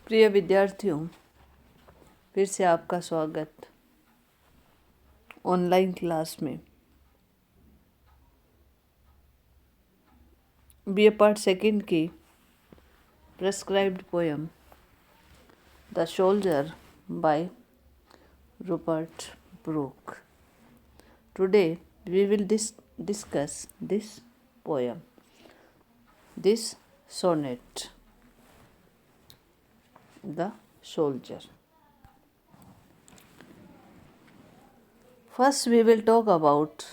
प्रिय विद्यार्थियों, फिर से आपका स्वागत ऑनलाइन क्लास में। बीए पार्ट सेकंड की prescribed poem the soldier by Rupert Brooke. Today we will discuss this poem, this sonnet, the soldier. First we will talk about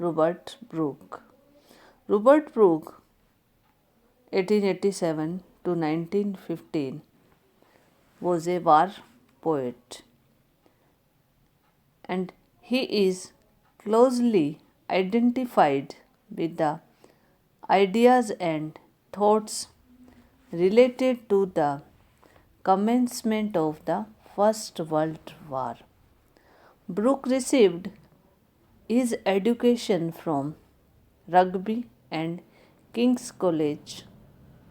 Robert Brooke. Robert Brooke, 1887 to 1915, was a war poet, and he is closely identified with the ideas and thoughts related to the commencement of the First World War. Brooke received his education from Rugby and King's College,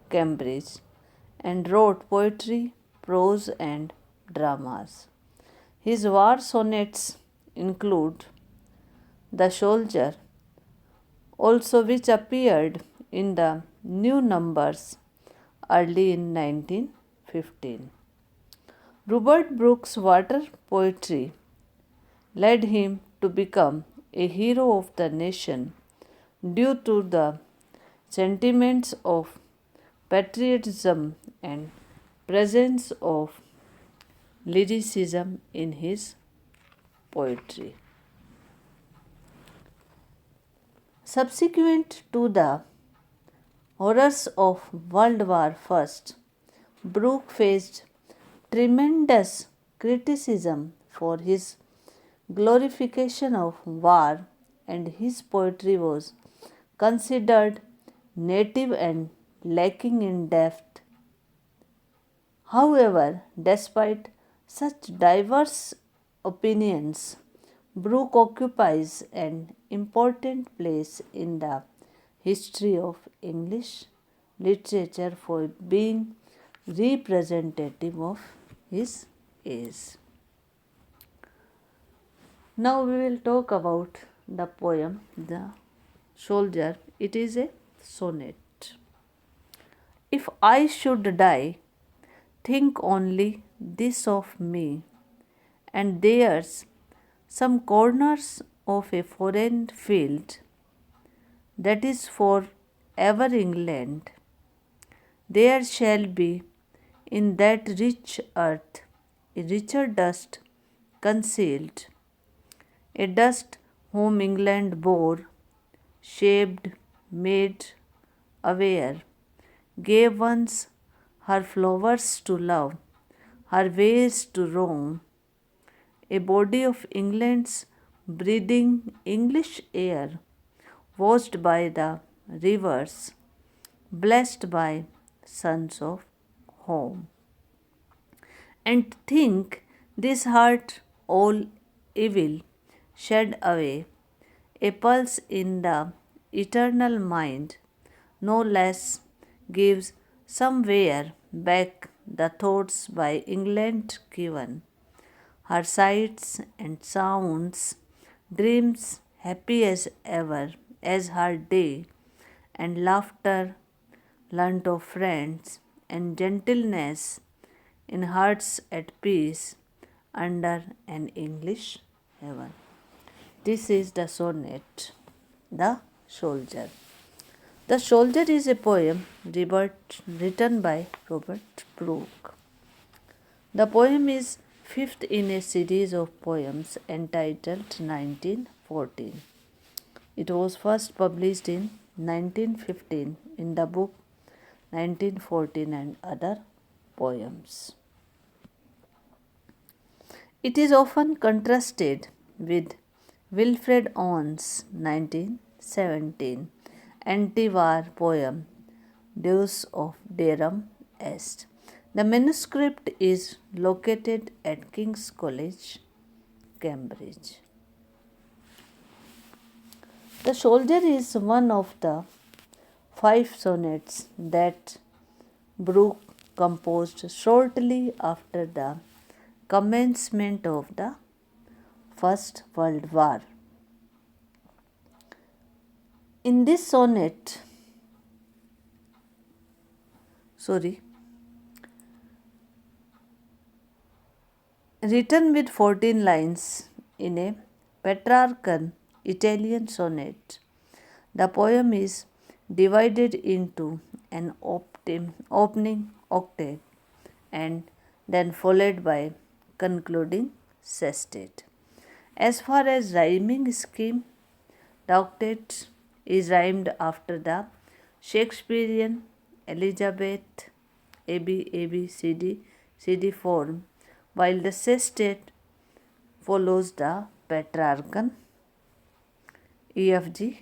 Cambridge, and wrote poetry, prose, and dramas. His war sonnets include The Soldier, also which appeared in the new numbers early in 1915. Robert Brooke's water poetry led him to become a hero of the nation due to the sentiments of patriotism and presence of lyricism in his poetry. Subsequent to the horrors of World War I, Brooke faced tremendous criticism for his glorification of war, and his poetry was considered native and lacking in depth. However, despite such diverse opinions, Brooke occupies an important place in the history of English literature for being representative of his age. Now we will talk about the poem The Soldier. It is a sonnet. If I should die, think only this of me, and there's some corners of a foreign field that is for ever England. There shall be in that rich earth a richer dust concealed, a dust whom England bore, shaped, made, aware, gave once her flowers to love, her ways to roam, a body of England's breathing English air, washed by the rivers, blessed by sons of home. And think this heart all evil shed away, a pulse in the eternal mind, no less gives somewhere back the thoughts by England given, her sights and sounds, dreams happy as ever as her day, and laughter learnt of friends, and gentleness in hearts at peace under an English heaven. This is the sonnet, The Soldier. The Soldier is a poem written by Robert Brooke. The poem is fifth in a series of poems entitled 1914. It was first published in 1915 in the book 1914 and Other Poems. It is often contrasted with Wilfred Owen's 1917 anti-war poem Deus of Durham Est. The manuscript is located at King's College, Cambridge. The Soldier is one of the 5 sonnets that Brooke composed shortly after the commencement of the First World War. In this sonnet, written with 14 lines in a Petrarchan Italian sonnet, the poem is divided into an opening octave and then followed by concluding sestet. As far as rhyming scheme, the octet is rhymed after the Shakespearean Elizabeth ABABCD form, while the sestet follows the Petrarchan EFG.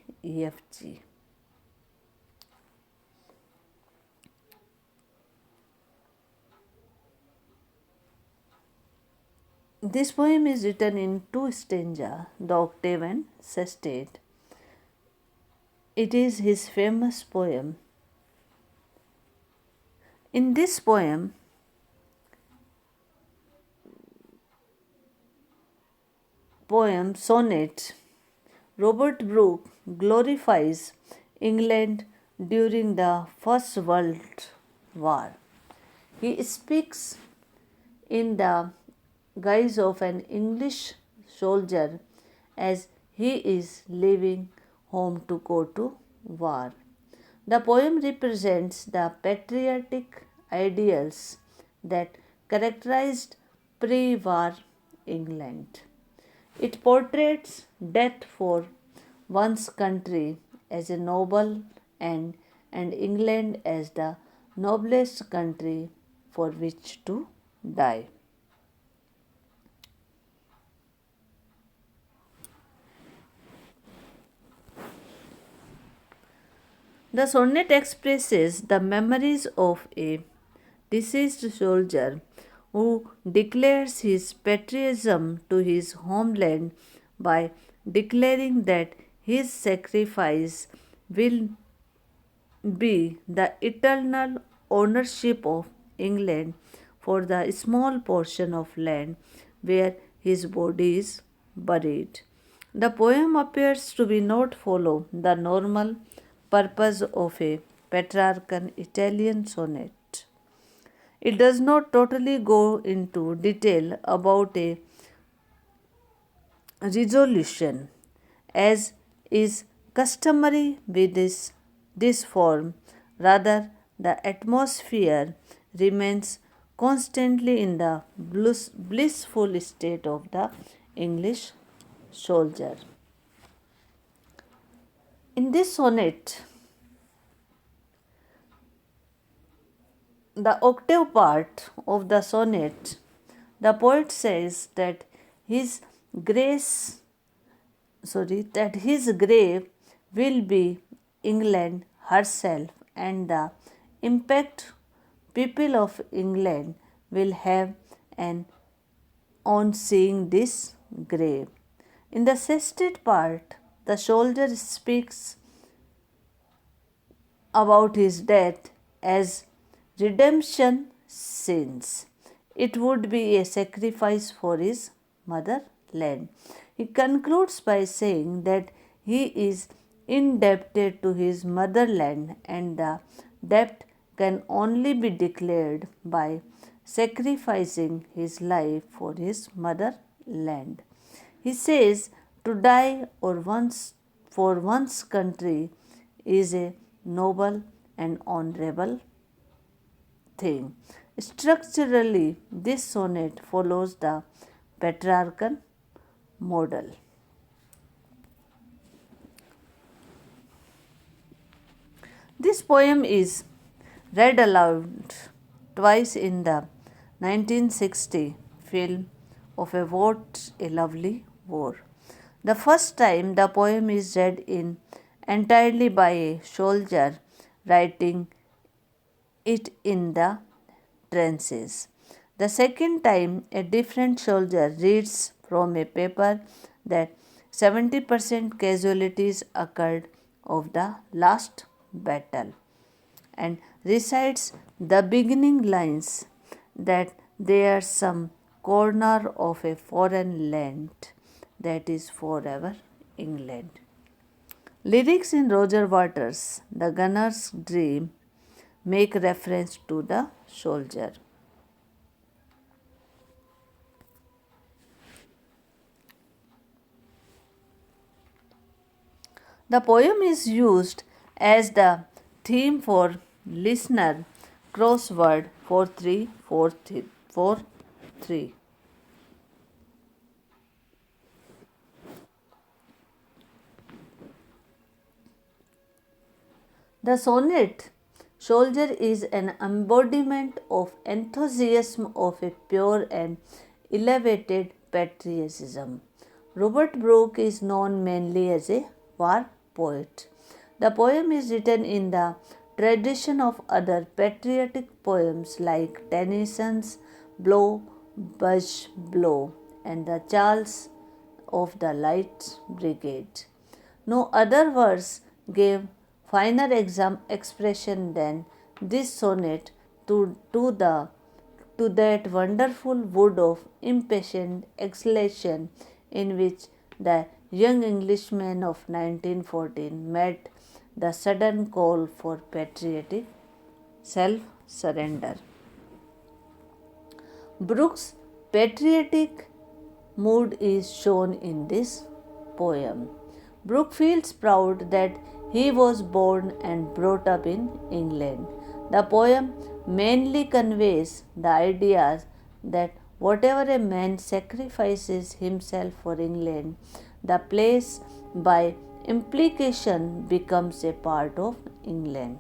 This poem is written in two stanzas, the octave and sestet. It is his famous poem. In this poem sonnet, Robert Brooke glorifies England during the First World War. He speaks in the guise of an English soldier as he is leaving home to go to war. The poem represents the patriotic ideals that characterized pre war England. It portrays death for one's country as a noble end and England as the noblest country for which to die. The sonnet expresses the memories of a deceased soldier who declares his patriotism to his homeland by declaring that his sacrifice will be the eternal ownership of England for the small portion of land where his body is buried. The poem appears to be not follow the normal purpose of a Petrarchan Italian sonnet. It does not totally go into detail about a resolution, as is customary with this form. Rather, the atmosphere remains constantly in the blissful state of the English soldier. In this sonnet, the octave part of the sonnet, the poet says that his grave will be England herself, and the impact people of England will have on seeing this grave. In the sestet part, the soldier speaks about his death as redemption sins. It would be a sacrifice for his motherland. He concludes by saying that he is indebted to his motherland and the debt can only be declared by sacrificing his life for his motherland. He says to die for one's country is a noble and honorable thing. Structurally, this sonnet follows the Petrarchan model. This poem is read aloud twice in the 1960 film of a What a Lovely War. The first time the poem is read in entirely by a soldier writing it in the trenches. The second time, a different soldier reads from a paper that 70% casualties occurred of the last battle and recites the beginning lines that there's some corner of a foreign land that is forever England. Lyrics in Roger Waters' The Gunner's Dream make reference to the soldier. The poem is used as the theme for listener crossword 4343. The sonnet Soldier is an embodiment of enthusiasm of a pure and elevated patriotism. Robert Brooke is known mainly as a war poet. The poem is written in the tradition of other patriotic poems like Tennyson's Blow, Budge, Blow and the Charles of the Light Brigade. No other verse gave finer expression than this sonnet to that wonderful wood of impatient exhalation in which the young Englishman of 1914 met the sudden call for patriotic self surrender. Brooke's patriotic mood is shown in this poem. Brooke feels proud that he was born and brought up in England. The poem mainly conveys the idea that whatever a man sacrifices himself for England, the place by implication becomes a part of England.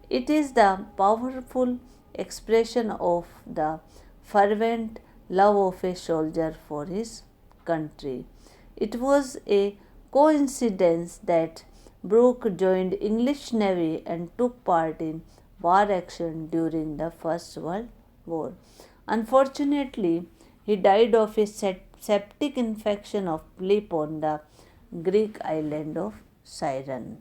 It is the powerful expression of the fervent love of a soldier for his country. It was a coincidence that Brooke joined English Navy and took part in war action during the First World War. Unfortunately, he died of a septic infection of lip on the Greek island of Cyrene.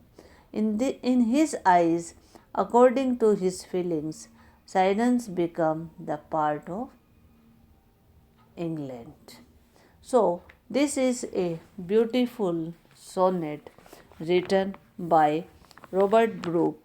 In his eyes, according to his feelings, Cyrenes become the part of England. So, this is a beautiful sonnet written by Robert Brooke